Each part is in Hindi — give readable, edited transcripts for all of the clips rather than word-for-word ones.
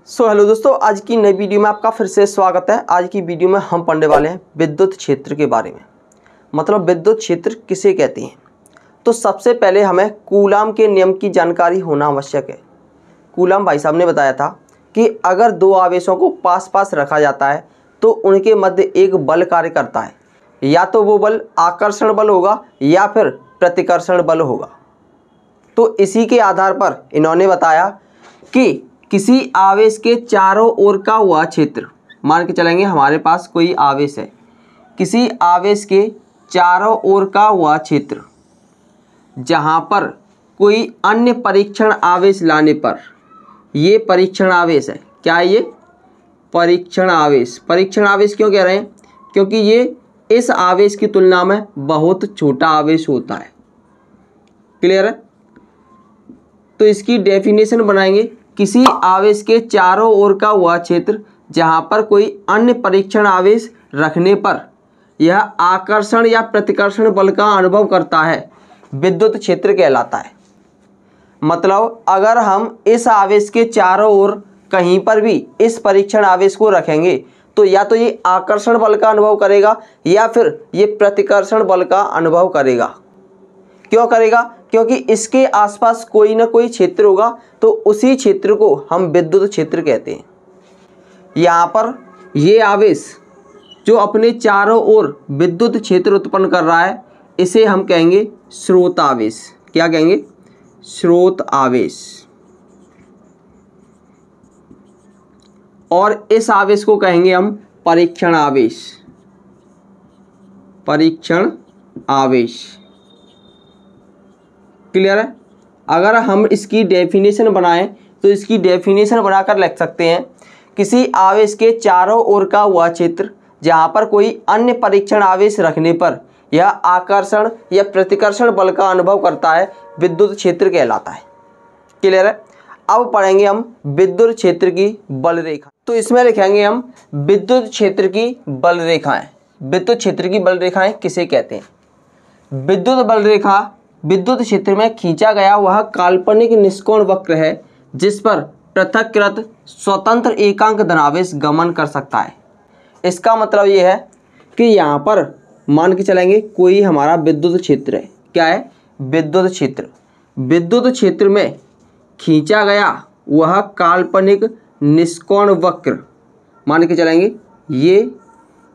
हेलो दोस्तों, आज की नई वीडियो में आपका फिर से स्वागत है। आज की वीडियो में हम पढ़ने वाले हैं विद्युत क्षेत्र के बारे में। मतलब विद्युत क्षेत्र किसे कहते हैं। तो सबसे पहले हमें कूलाम के नियम की जानकारी होना आवश्यक है। कूलाम भाई साहब ने बताया था कि अगर दो आवेशों को पास पास रखा जाता है तो उनके मध्य एक बल कार्य करता है। या तो वो बल आकर्षण बल होगा या फिर प्रतिकर्षण बल होगा। तो इसी के आधार पर इन्होंने बताया कि किसी आवेश के चारों ओर का हुआ क्षेत्र, मान के चलेंगे हमारे पास कोई आवेश है, किसी आवेश के चारों ओर का हुआ क्षेत्र जहाँ पर कोई अन्य परीक्षण आवेश लाने पर, ये परीक्षण आवेश है। क्या है ये? परीक्षण आवेश। परीक्षण आवेश क्यों कह रहे हैं? क्योंकि ये इस आवेश की तुलना में बहुत छोटा आवेश होता है। क्लियर है? तो इसकी डेफिनेशन बनाएंगे, किसी आवेश के चारों ओर का हुआ क्षेत्र जहाँ पर कोई अन्य परीक्षण आवेश रखने पर यह आकर्षण या प्रतिकर्षण बल का अनुभव करता है, विद्युत क्षेत्र कहलाता है। मतलब अगर हम इस आवेश के चारों ओर कहीं पर भी इस परीक्षण आवेश को रखेंगे तो या तो ये आकर्षण बल का अनुभव करेगा या फिर ये प्रतिकर्षण बल का अनुभव करेगा। क्यों करेगा? क्योंकि इसके आसपास कोई ना कोई क्षेत्र होगा, तो उसी क्षेत्र को हम विद्युत क्षेत्र कहते हैं। यहाँ पर ये आवेश जो अपने चारों ओर विद्युत क्षेत्र उत्पन्न कर रहा है, इसे हम कहेंगे स्रोत आवेश। क्या कहेंगे? स्रोत आवेश। और इस आवेश को कहेंगे हम परीक्षण आवेश। परीक्षण आवेश। क्लियर है? अगर हम इसकी डेफिनेशन बनाएं तो इसकी डेफिनेशन बनाकर लिख सकते हैं, किसी आवेश के चारों ओर का हुआ क्षेत्र जहाँ पर कोई अन्य परीक्षण आवेश रखने पर यह आकर्षण या प्रतिकर्षण बल का अनुभव करता है, विद्युत क्षेत्र कहलाता है। क्लियर है? अब पढ़ेंगे हम विद्युत क्षेत्र की बल रेखा। तो इसमें लिखेंगे हम विद्युत क्षेत्र की बल रेखाएं। विद्युत क्षेत्र की बल रेखाएं किसे कहते हैं? विद्युत बल रेखा विद्युत क्षेत्र में खींचा गया वह काल्पनिक निष्कोण वक्र है जिस पर पृथक्कृत स्वतंत्र एकांक धनावेश गमन कर सकता है। इसका मतलब ये है कि यहाँ पर मान के चलेंगे कोई हमारा विद्युत क्षेत्र है। क्या है? विद्युत क्षेत्र। विद्युत क्षेत्र में खींचा गया वह काल्पनिक निष्कोण वक्र, मान के चलेंगे ये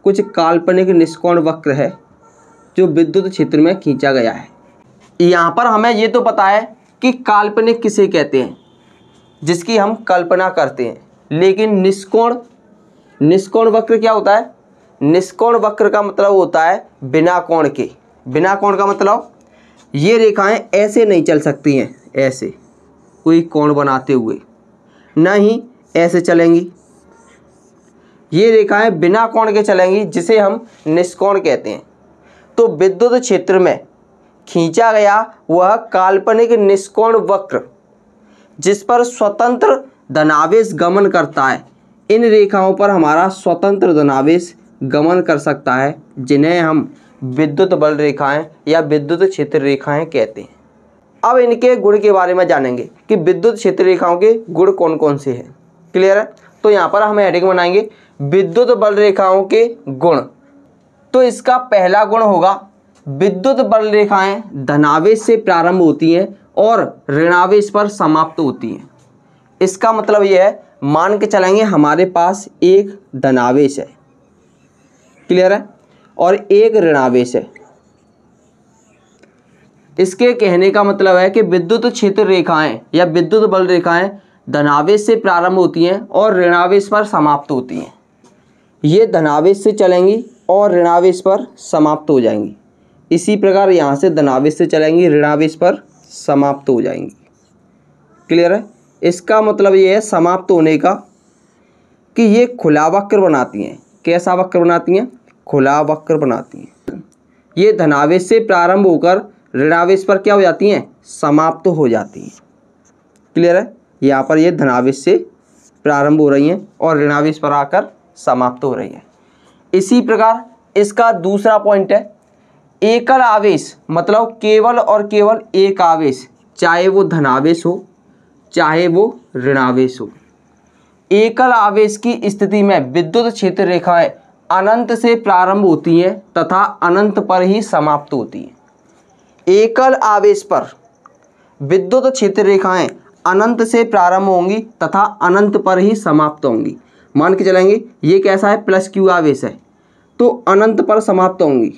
कुछ काल्पनिक निष्कोण वक्र है जो विद्युत क्षेत्र में खींचा गया है। यहाँ पर हमें ये तो पता है कि काल्पनिक किसे कहते हैं, जिसकी हम कल्पना करते हैं, लेकिन निष्कोण वक्र क्या होता है? निष्कोण वक्र का मतलब होता है बिना कोण के। बिना कोण का मतलब ये रेखाएं ऐसे नहीं चल सकती हैं, ऐसे कोई कोण बनाते हुए, ना ही ऐसे चलेंगी। ये रेखाएं बिना कोण के चलेंगी, जिसे हम निष्कोण कहते हैं। तो विद्युत क्षेत्र में खींचा गया वह काल्पनिक निष्कोण वक्र जिस पर स्वतंत्र धनावेश गमन करता है, इन रेखाओं पर हमारा स्वतंत्र धनावेश गमन कर सकता है, जिन्हें हम विद्युत बल रेखाएं या विद्युत क्षेत्र रेखाएं कहते हैं। अब इनके गुण के बारे में जानेंगे कि विद्युत क्षेत्र रेखाओं के गुण कौन कौन से हैं। क्लियर है? तो यहाँ पर हम हेडिंग बनाएंगे विद्युत बल रेखाओं के गुण। तो इसका पहला गुण होगा, विद्युत बल रेखाएं धनावेश से प्रारंभ होती हैं और ऋणावेश पर समाप्त होती हैं। इसका मतलब यह है, मान के चलेंगे हमारे पास एक धनावेश है, क्लियर है, और एक ऋणावेश है। इसके कहने का मतलब है कि विद्युत क्षेत्र रेखाएं या विद्युत बल रेखाएं धनावेश से प्रारंभ होती हैं और ऋणावेश पर समाप्त होती हैं। ये धनावेश से चलेंगी और ऋणावेश पर समाप्त हो जाएंगी। इसी प्रकार यहाँ से धनावेश से चलेंगी, ऋणावेश पर समाप्त हो जाएंगी। क्लियर है? इसका मतलब ये है समाप्त होने का कि ये खुला वक्र बनाती हैं। कैसा वक्र बनाती हैं? खुला वक्र बनाती हैं। ये धनावेश से प्रारंभ होकर ऋणावेश पर क्या हो जाती हैं? समाप्त हो जाती हैं। क्लियर है? यहाँ पर ये धनावेश से प्रारंभ हो रही हैं और ऋणावेश पर आकर समाप्त हो रही हैं। इसी प्रकार इसका दूसरा पॉइंट है, एकल आवेश, मतलब केवल और केवल एक आवेश, चाहे वो धनावेश हो चाहे वो ऋणावेश हो, एकल आवेश की स्थिति में विद्युत क्षेत्र रेखाएं अनंत से प्रारंभ होती हैं तथा अनंत पर ही समाप्त होती हैं। एकल आवेश पर विद्युत क्षेत्र रेखाएं अनंत से प्रारंभ होंगी तथा अनंत पर ही समाप्त होंगी। मान के चलेंगे ये कैसा है, प्लस क्यू आवेश है, तो अनंत पर समाप्त होंगी,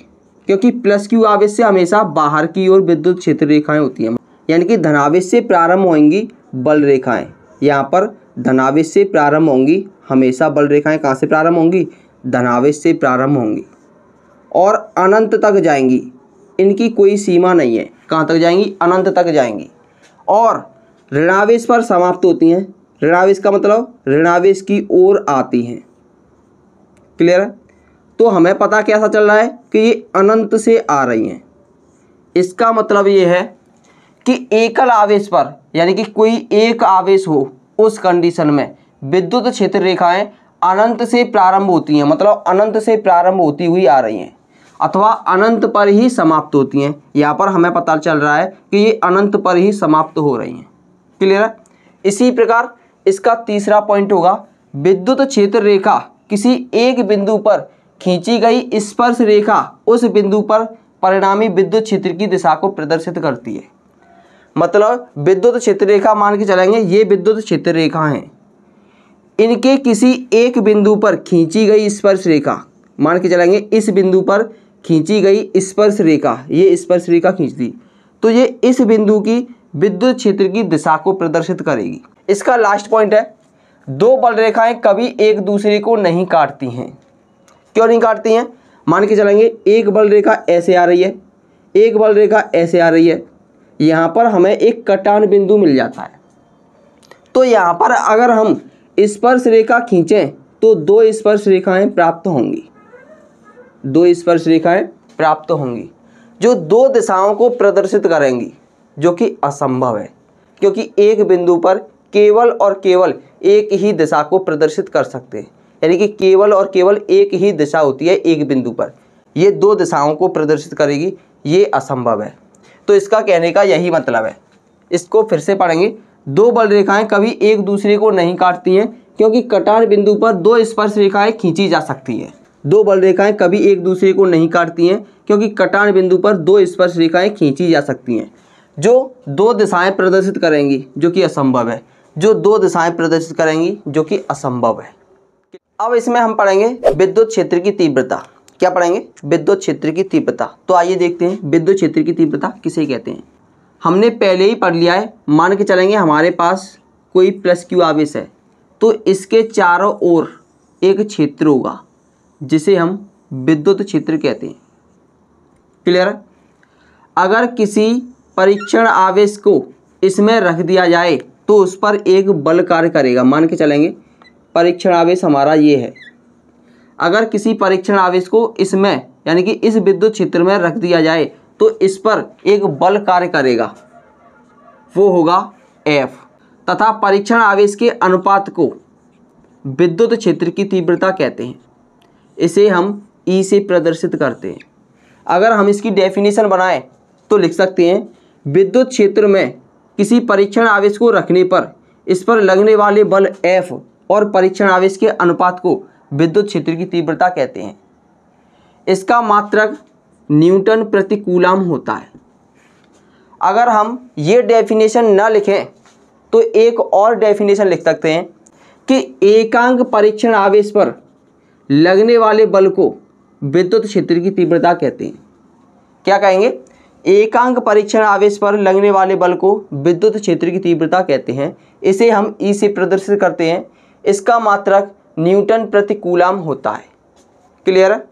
क्योंकि प्लस क्यू आवेश से हमेशा बाहर की ओर विद्युत क्षेत्र रेखाएं होती हैं। यानी कि धनावेश से प्रारंभ होंगी बल रेखाएं, यहाँ पर धनावेश से प्रारंभ होंगी, हमेशा बल रेखाएं कहाँ से प्रारंभ होंगी, धनावेश से प्रारंभ होंगी और अनंत तक जाएंगी। इनकी कोई सीमा नहीं है, कहाँ तक जाएंगी, अनंत तक जाएंगी और ऋणावेश पर समाप्त होती हैं। ऋणावेश का मतलब ऋणावेश की ओर आती हैं। क्लियर है? तो हमें पता कैसा चल रहा है कि ये अनंत से आ रही हैं। इसका मतलब ये है कि एकल आवेश पर, यानी कि कोई एक आवेश हो, उस कंडीशन में विद्युत क्षेत्र रेखाएं अनंत से प्रारंभ होती हैं, मतलब अनंत से प्रारंभ होती हुई आ रही हैं अथवा अनंत पर ही समाप्त होती हैं। यहाँ पर हमें पता चल रहा है कि ये अनंत पर ही समाप्त हो रही हैं। क्लियर है? इसी प्रकार इसका तीसरा पॉइंट होगा, विद्युत क्षेत्र रेखा किसी एक बिंदु पर खींची गई स्पर्श रेखा उस बिंदु पर परिणामी विद्युत क्षेत्र की दिशा को प्रदर्शित करती है। मतलब विद्युत क्षेत्र रेखा मान के चलेंगे, ये विद्युत क्षेत्र रेखा हैं, इनके किसी एक बिंदु पर खींची गई स्पर्श रेखा, मान के चलेंगे इस बिंदु पर खींची गई स्पर्श रेखा, ये स्पर्श रेखा खींच दी, तो ये इस बिंदु की विद्युत क्षेत्र की दिशा को प्रदर्शित करेगी। इसका लास्ट पॉइंट है, दो बल रेखाएं कभी एक दूसरे को नहीं काटती हैं। क्यों नहीं काटती हैं? मान के चलेंगे एक बल रेखा ऐसे आ रही है, एक बल रेखा ऐसे आ रही है, यहाँ पर हमें एक कटान बिंदु मिल जाता है। तो यहाँ पर अगर हम स्पर्श रेखा खींचें तो दो स्पर्श रेखाएं प्राप्त होंगी, दो स्पर्श रेखाएं प्राप्त होंगी जो दो दिशाओं को प्रदर्शित करेंगी, जो कि असंभव है, क्योंकि एक बिंदु पर केवल और केवल एक ही दिशा को प्रदर्शित कर सकते हैं। यानी कि केवल और केवल एक ही दिशा होती है एक बिंदु पर, ये दो दिशाओं को प्रदर्शित करेगी, ये असंभव है। तो इसका कहने का यही मतलब है। इसको फिर से पढ़ेंगे, दो बल रेखाएं कभी एक दूसरे को नहीं काटती हैं, क्योंकि कटान बिंदु पर दो स्पर्श रेखाएं खींची जा सकती हैं। दो बल रेखाएं कभी एक दूसरे को नहीं काटती हैं, क्योंकि कटान बिंदु पर दो स्पर्श रेखाएं खींची जा सकती हैं, जो दो दिशाएं प्रदर्शित करेंगी, जो कि असंभव है, जो दो दिशाएं प्रदर्शित करेंगी, जो कि असंभव है। अब इसमें हम पढ़ेंगे विद्युत क्षेत्र की तीव्रता। क्या पढ़ेंगे? विद्युत क्षेत्र की तीव्रता। तो आइए देखते हैं विद्युत क्षेत्र की तीव्रता किसे कहते हैं। हमने पहले ही पढ़ लिया है। मान के चलेंगे हमारे पास कोई प्लस क्यू आवेश है, तो इसके चारों ओर एक क्षेत्र होगा जिसे हम विद्युत क्षेत्र कहते हैं। क्लियर है? अगर किसी परीक्षण आवेश को इसमें रख दिया जाए तो उस पर एक बल कार्य करेगा। मान के चलेंगे परीक्षण आवेश हमारा ये है, अगर किसी परीक्षण आवेश को इसमें, यानी कि इस विद्युत क्षेत्र में रख दिया जाए तो इस पर एक बल कार्य करेगा, वो होगा F, तथा परीक्षण आवेश के अनुपात को विद्युत क्षेत्र की तीव्रता कहते हैं। इसे हम E से प्रदर्शित करते हैं। अगर हम इसकी डेफिनेशन बनाएं तो लिख सकते हैं, विद्युत क्षेत्र में किसी परीक्षण आवेश को रखने पर इस पर लगने वाले बल F और परीक्षण आवेश के अनुपात को विद्युत क्षेत्र की तीव्रता कहते हैं। इसका मात्रक न्यूटन प्रति कूलम होता है। अगर हम ये डेफिनेशन ना लिखें तो एक और डेफिनेशन लिख सकते हैं कि एकांक परीक्षण आवेश पर लगने वाले बल को विद्युत क्षेत्र की तीव्रता कहते हैं। क्या कहेंगे? एकांक परीक्षण आवेश पर लगने वाले बल को विद्युत क्षेत्र की तीव्रता कहते हैं। इसे हम E से प्रदर्शित करते हैं। इसका मात्रक न्यूटन प्रति कूलम होता है। क्लियर है?